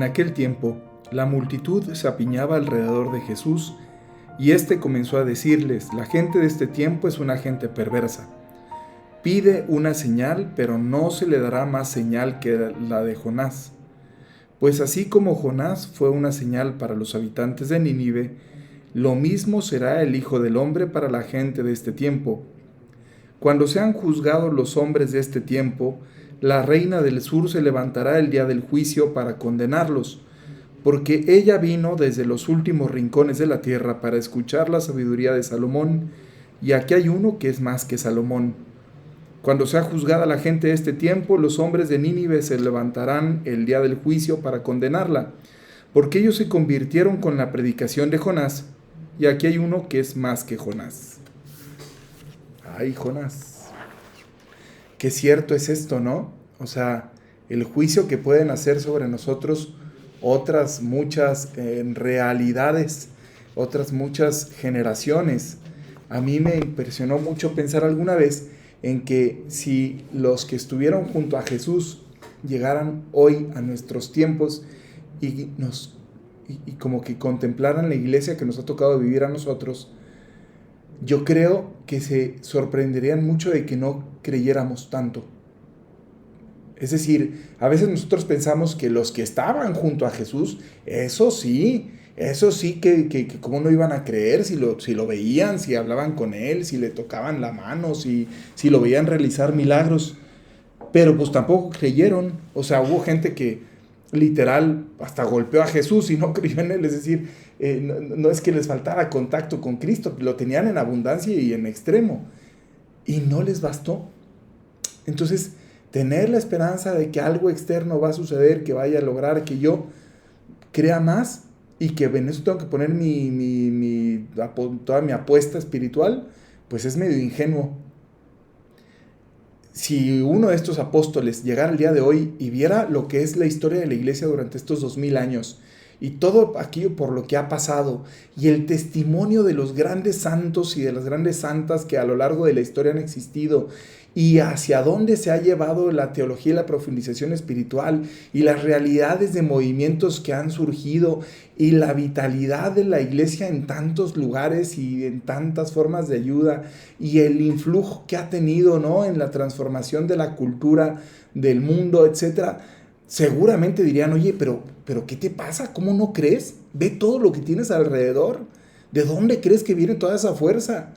aquel tiempo, la multitud se apiñaba alrededor de Jesús, y éste comenzó a decirles: la gente de este tiempo es una gente perversa. Pide una señal, pero no se le dará más señal que la de Jonás. Pues así como Jonás fue una señal para los habitantes de Nínive, lo mismo será el Hijo del Hombre para la gente de este tiempo. Cuando sean juzgados los hombres de este tiempo, la reina del sur se levantará el día del juicio para condenarlos, porque ella vino desde los últimos rincones de la tierra para escuchar la sabiduría de Salomón, y aquí hay uno que es más que Salomón. Cuando sea juzgada la gente de este tiempo, los hombres de Nínive se levantarán el día del juicio para condenarla, porque ellos se convirtieron con la predicación de Jonás, y aquí hay uno que es más que Jonás. Ay, Jonás. Qué cierto es esto, ¿no? O sea, el juicio que pueden hacer sobre nosotros otras muchas realidades, otras muchas generaciones. A mí me impresionó mucho pensar alguna vez en que si los que estuvieron junto a Jesús llegaran hoy a nuestros tiempos y como que contemplaran la iglesia que nos ha tocado vivir a nosotros, yo creo que se sorprenderían mucho de que no creyéramos tanto. Es decir, a veces nosotros pensamos que los que estaban junto a Jesús, eso sí que cómo no iban a creer si lo veían, si hablaban con él, si le tocaban la mano, si lo veían realizar milagros. Pero pues tampoco creyeron. O sea, hubo gente que literal hasta golpeó a Jesús y no creyó en él. Es decir, no es que les faltara contacto con Cristo, lo tenían en abundancia y en extremo. Y no les bastó. Entonces, tener la esperanza de que algo externo va a suceder, que vaya a lograr que yo crea más y que en eso tengo que poner toda mi apuesta espiritual, pues es medio ingenuo. Si uno de estos apóstoles llegara el día de hoy y viera lo que es la historia de la iglesia durante estos 2000 años y todo aquello por lo que ha pasado y el testimonio de los grandes santos y de las grandes santas que a lo largo de la historia han existido y hacia dónde se ha llevado la teología y la profundización espiritual y las realidades de movimientos que han surgido y la vitalidad de la iglesia en tantos lugares y en tantas formas de ayuda y el influjo que ha tenido, ¿no?, en la transformación de la cultura del mundo, etcétera, seguramente dirían: oye, pero ¿qué te pasa? ¿Cómo no crees? Ve todo lo que tienes alrededor. ¿De dónde crees que viene toda esa fuerza?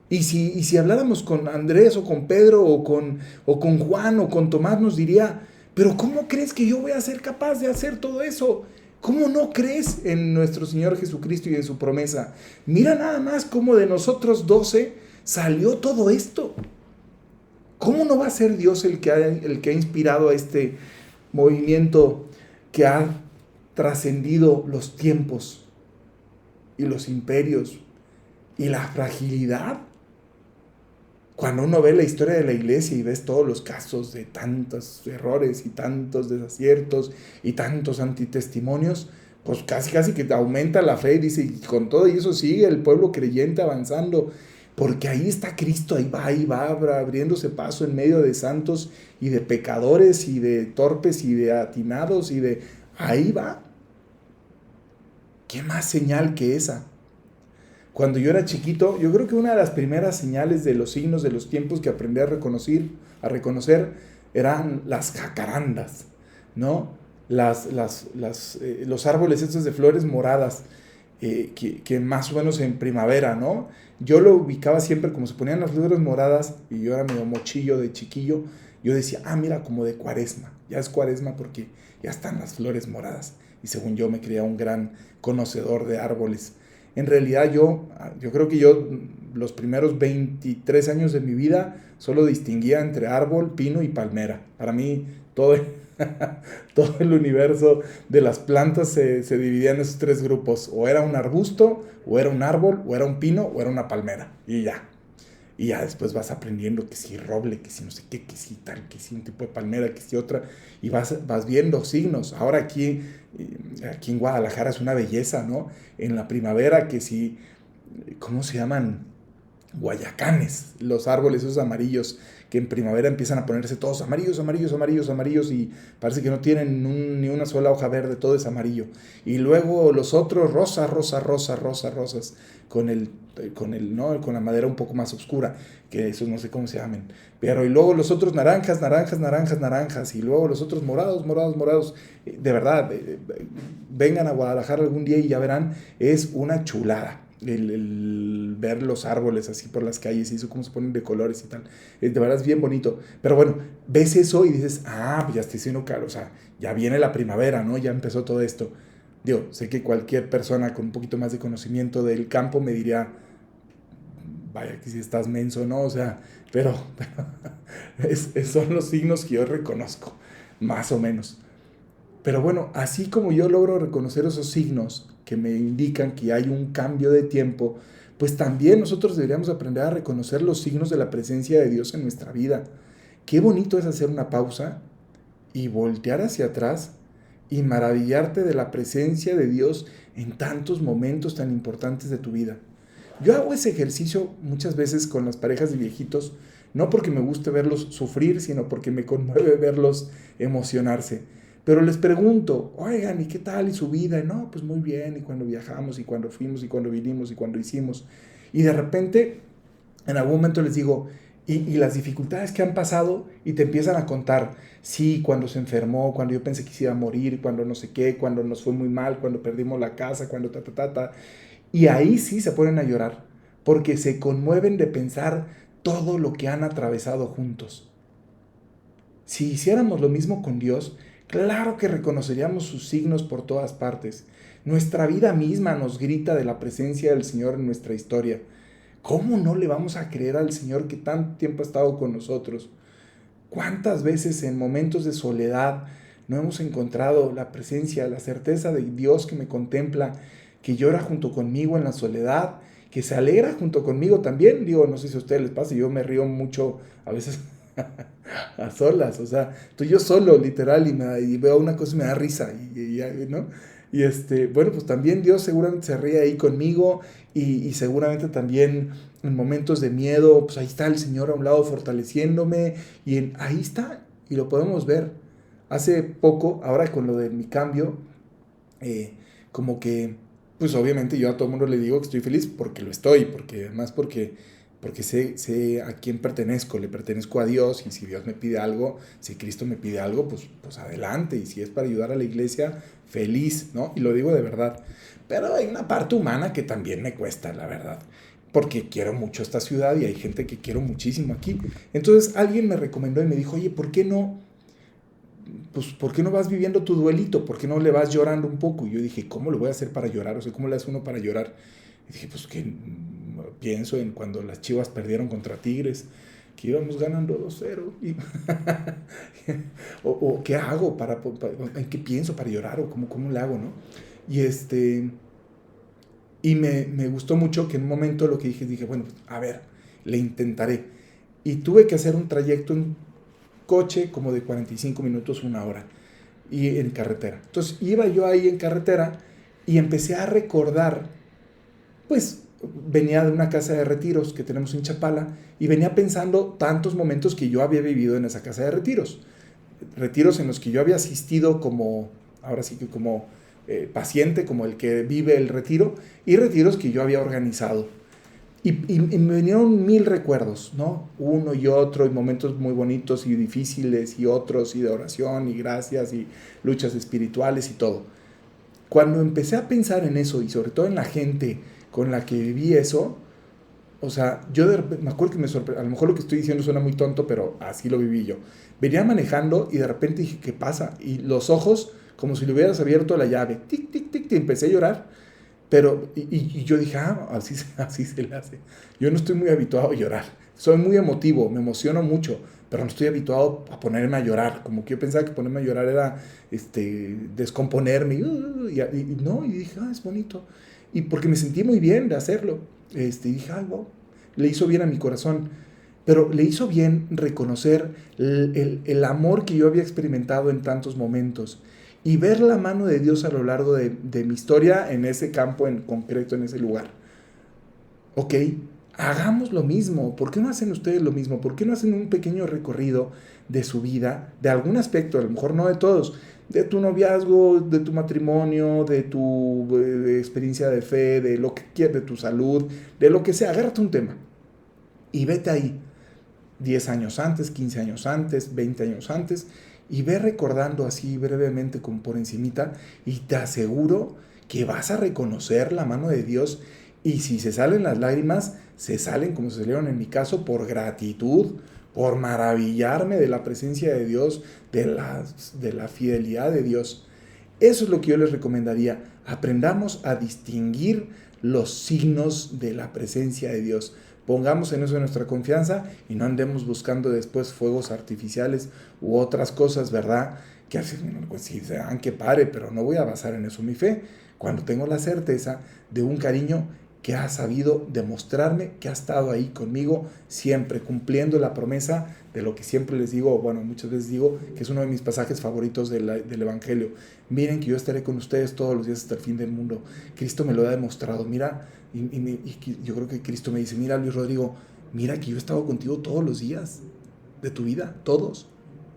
Y si habláramos con Andrés o con Pedro o con Juan o con Tomás, nos diría: pero ¿cómo crees que yo voy a ser capaz de hacer todo eso? ¿Cómo no crees en nuestro Señor Jesucristo y en su promesa? Mira nada más cómo de nosotros 12 salió todo esto. ¿Cómo no va a ser Dios el que ha inspirado a este movimiento que ha trascendido los tiempos y los imperios y la fragilidad? Cuando uno ve la historia de la iglesia y ves todos los casos de tantos errores y tantos desaciertos y tantos antitestimonios, pues casi que te aumenta la fe y dice: y con todo eso sigue el pueblo creyente avanzando, porque ahí está Cristo, ahí va abriéndose paso en medio de santos y de pecadores y de torpes y de atinados ahí va. ¿Qué más señal que esa? Cuando yo era chiquito, yo creo que una de las primeras señales de los signos de los tiempos que aprendí a reconocer eran las jacarandas, ¿no? Los árboles estos de flores moradas, que más o menos en primavera, ¿no? Yo lo ubicaba siempre como se ponían las flores moradas y yo era medio mochillo de chiquillo. Yo decía: mira, como de cuaresma, ya es cuaresma porque ya están las flores moradas. Y según yo me creía un gran conocedor de árboles. En realidad yo creo que yo los primeros 23 años de mi vida solo distinguía entre árbol, pino y palmera. Para mí todo el universo de las plantas se dividía en esos tres grupos. O era un arbusto, o era un árbol, o era un pino, o era una palmera. Y ya después vas aprendiendo que si roble, que si no sé qué, que si tal, que si un tipo de palmera, que si otra, y vas viendo signos. Ahora aquí en Guadalajara es una belleza, ¿no? En la primavera que si, ¿cómo se llaman? guayacanes, los árboles esos amarillos que en primavera empiezan a ponerse todos amarillos, amarillos, amarillos, amarillos y parece que no tienen ni una sola hoja verde, todo es amarillo. Y luego los otros rosa, rosa, rosa, rosa, rosas ¿no? Con la madera un poco más oscura, que esos no sé cómo se llaman. Pero y luego los otros naranjas, naranjas, naranjas, naranjas y luego los otros morados, morados, morados. De verdad, vengan a Guadalajara algún día y ya verán, es una chulada. El ver los árboles así por las calles y eso cómo se ponen de colores y tal, de verdad es bien bonito, pero bueno, ves eso y dices, pues ya estoy siendo caro, o sea, ya viene la primavera, ¿no? Ya empezó todo esto. Digo, sé que cualquier persona con un poquito más de conocimiento del campo me diría, vaya que si estás menso, ¿no? O sea, pero son los signos que yo reconozco, más o menos. Pero bueno, así como yo logro reconocer esos signos que me indican que hay un cambio de tiempo, pues también nosotros deberíamos aprender a reconocer los signos de la presencia de Dios en nuestra vida. Qué bonito es hacer una pausa y voltear hacia atrás y maravillarte de la presencia de Dios en tantos momentos tan importantes de tu vida. Yo hago ese ejercicio muchas veces con las parejas de viejitos, no porque me guste verlos sufrir, sino porque me conmueve verlos emocionarse. Pero les pregunto, oigan, ¿y qué tal? ¿Y su vida? Y no, pues muy bien, y cuando viajamos, y cuando fuimos, y cuando vinimos, y cuando hicimos. Y de repente, en algún momento les digo, y las dificultades que han pasado, y te empiezan a contar, sí, cuando se enfermó, cuando yo pensé que se iba a morir, cuando no sé qué, cuando nos fue muy mal, cuando perdimos la casa, cuando ta, ta, ta, ta. Y ahí sí se ponen a llorar, porque se conmueven de pensar todo lo que han atravesado juntos. Si hiciéramos lo mismo con Dios, claro que reconoceríamos sus signos por todas partes. Nuestra vida misma nos grita de la presencia del Señor en nuestra historia. ¿Cómo no le vamos a creer al Señor que tanto tiempo ha estado con nosotros? ¿Cuántas veces en momentos de soledad no hemos encontrado la presencia, la certeza de Dios que me contempla, que llora junto conmigo en la soledad, que se alegra junto conmigo también? Digo, no sé si a ustedes les pasa, yo me río mucho a veces a solas, o sea, estoy yo solo, literal, y veo una cosa y me da risa, ¿no? Y bueno, pues también Dios seguramente se ríe ahí conmigo y seguramente también en momentos de miedo, pues ahí está el Señor a un lado fortaleciéndome y ahí está, y lo podemos ver. Hace poco, ahora con lo de mi cambio, como que, pues obviamente yo a todo el mundo le digo que estoy feliz porque lo estoy, porque además porque sé a quién pertenezco, le pertenezco a Dios y si Dios me pide algo, si Cristo me pide algo, pues adelante, y si es para ayudar a la iglesia, feliz, ¿no? Y lo digo de verdad. Pero hay una parte humana que también me cuesta, la verdad, porque quiero mucho esta ciudad y hay gente que quiero muchísimo aquí. Entonces alguien me recomendó y me dijo, oye, ¿por qué no vas viviendo tu duelito? ¿Por qué no le vas llorando un poco? Y yo dije, ¿cómo lo voy a hacer para llorar? O sea, ¿cómo le hace uno para llorar? Y dije, pues que pienso en cuando las Chivas perdieron contra Tigres, que íbamos ganando 2-0. O ¿qué hago? ¿En qué pienso para llorar? ¿O cómo le hago, no? Y y me gustó mucho que en un momento lo que dije, bueno, a ver, le intentaré. Y tuve que hacer un trayecto en coche como de 45 minutos, una hora, y en carretera. Entonces iba yo ahí en carretera y empecé a recordar, pues venía de una casa de retiros que tenemos en Chapala y venía pensando tantos momentos que yo había vivido en esa casa de retiros. Retiros en los que yo había asistido como, ahora sí que como paciente, como el que vive el retiro, y retiros que yo había organizado. Y me vinieron mil recuerdos, ¿no? Uno y otro, y momentos muy bonitos y difíciles, y otros, y de oración, y gracias, y luchas espirituales y todo. Cuando empecé a pensar en eso, y sobre todo en la gente con la que viví eso, o sea, me acuerdo que me sorprendió, a lo mejor lo que estoy diciendo suena muy tonto, pero así lo viví yo. Venía manejando y de repente dije, ¿qué pasa? Y los ojos, como si le hubieras abierto la llave, tic, tic, tic, y empecé a llorar. Pero, y yo dije, así se le hace. Yo no estoy muy habituado a llorar. Soy muy emotivo, me emociono mucho, pero no estoy habituado a ponerme a llorar. Como que yo pensaba que ponerme a llorar era descomponerme. Y no, y dije, es bonito. Y porque me sentí muy bien de hacerlo. Y dije, wow, le hizo bien a mi corazón. Pero le hizo bien reconocer el amor que yo había experimentado en tantos momentos y ver la mano de Dios a lo largo de mi historia en ese campo en concreto, en ese lugar. Ok, Hagamos lo mismo. ¿Por qué no hacen ustedes lo mismo? ¿Por qué no hacen un pequeño recorrido de su vida, de algún aspecto, a lo mejor no de todos, de tu noviazgo, de tu matrimonio, de tu experiencia de fe, de lo que quieras, de tu salud, de lo que sea? Agárrate un tema y vete ahí 10 años antes, 15 años antes, 20 años antes, y ve recordando así brevemente como por encimita, y te aseguro que vas a reconocer la mano de Dios. Y si se salen las lágrimas, se salen como se salieron en mi caso, por gratitud, por maravillarme de la presencia de Dios, de la fidelidad de Dios. Eso es lo que yo les recomendaría. Aprendamos a distinguir los signos de la presencia de Dios. Pongamos en eso nuestra confianza y no andemos buscando después fuegos artificiales u otras cosas, ¿verdad? Que hacen, pues sí, sean que pare, pero no voy a basar en eso mi fe. Cuando tengo la certeza de un cariño que ha sabido demostrarme, que ha estado ahí conmigo siempre, cumpliendo la promesa de lo que siempre les digo, bueno, muchas veces digo que es uno de mis pasajes favoritos del Evangelio. Miren que yo estaré con ustedes todos los días hasta el fin del mundo. Cristo me lo ha demostrado. Mira, y yo creo que Cristo me dice, mira Luis Rodrigo, mira que yo he estado contigo todos los días de tu vida, todos.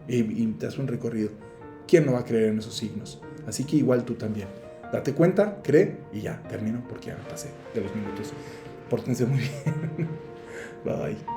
Y te hace un recorrido. ¿Quién no va a creer en esos signos? Así que igual tú también. Date cuenta, cree y ya, termino porque ya me pasé de los minutos. Pórtense muy bien. Bye.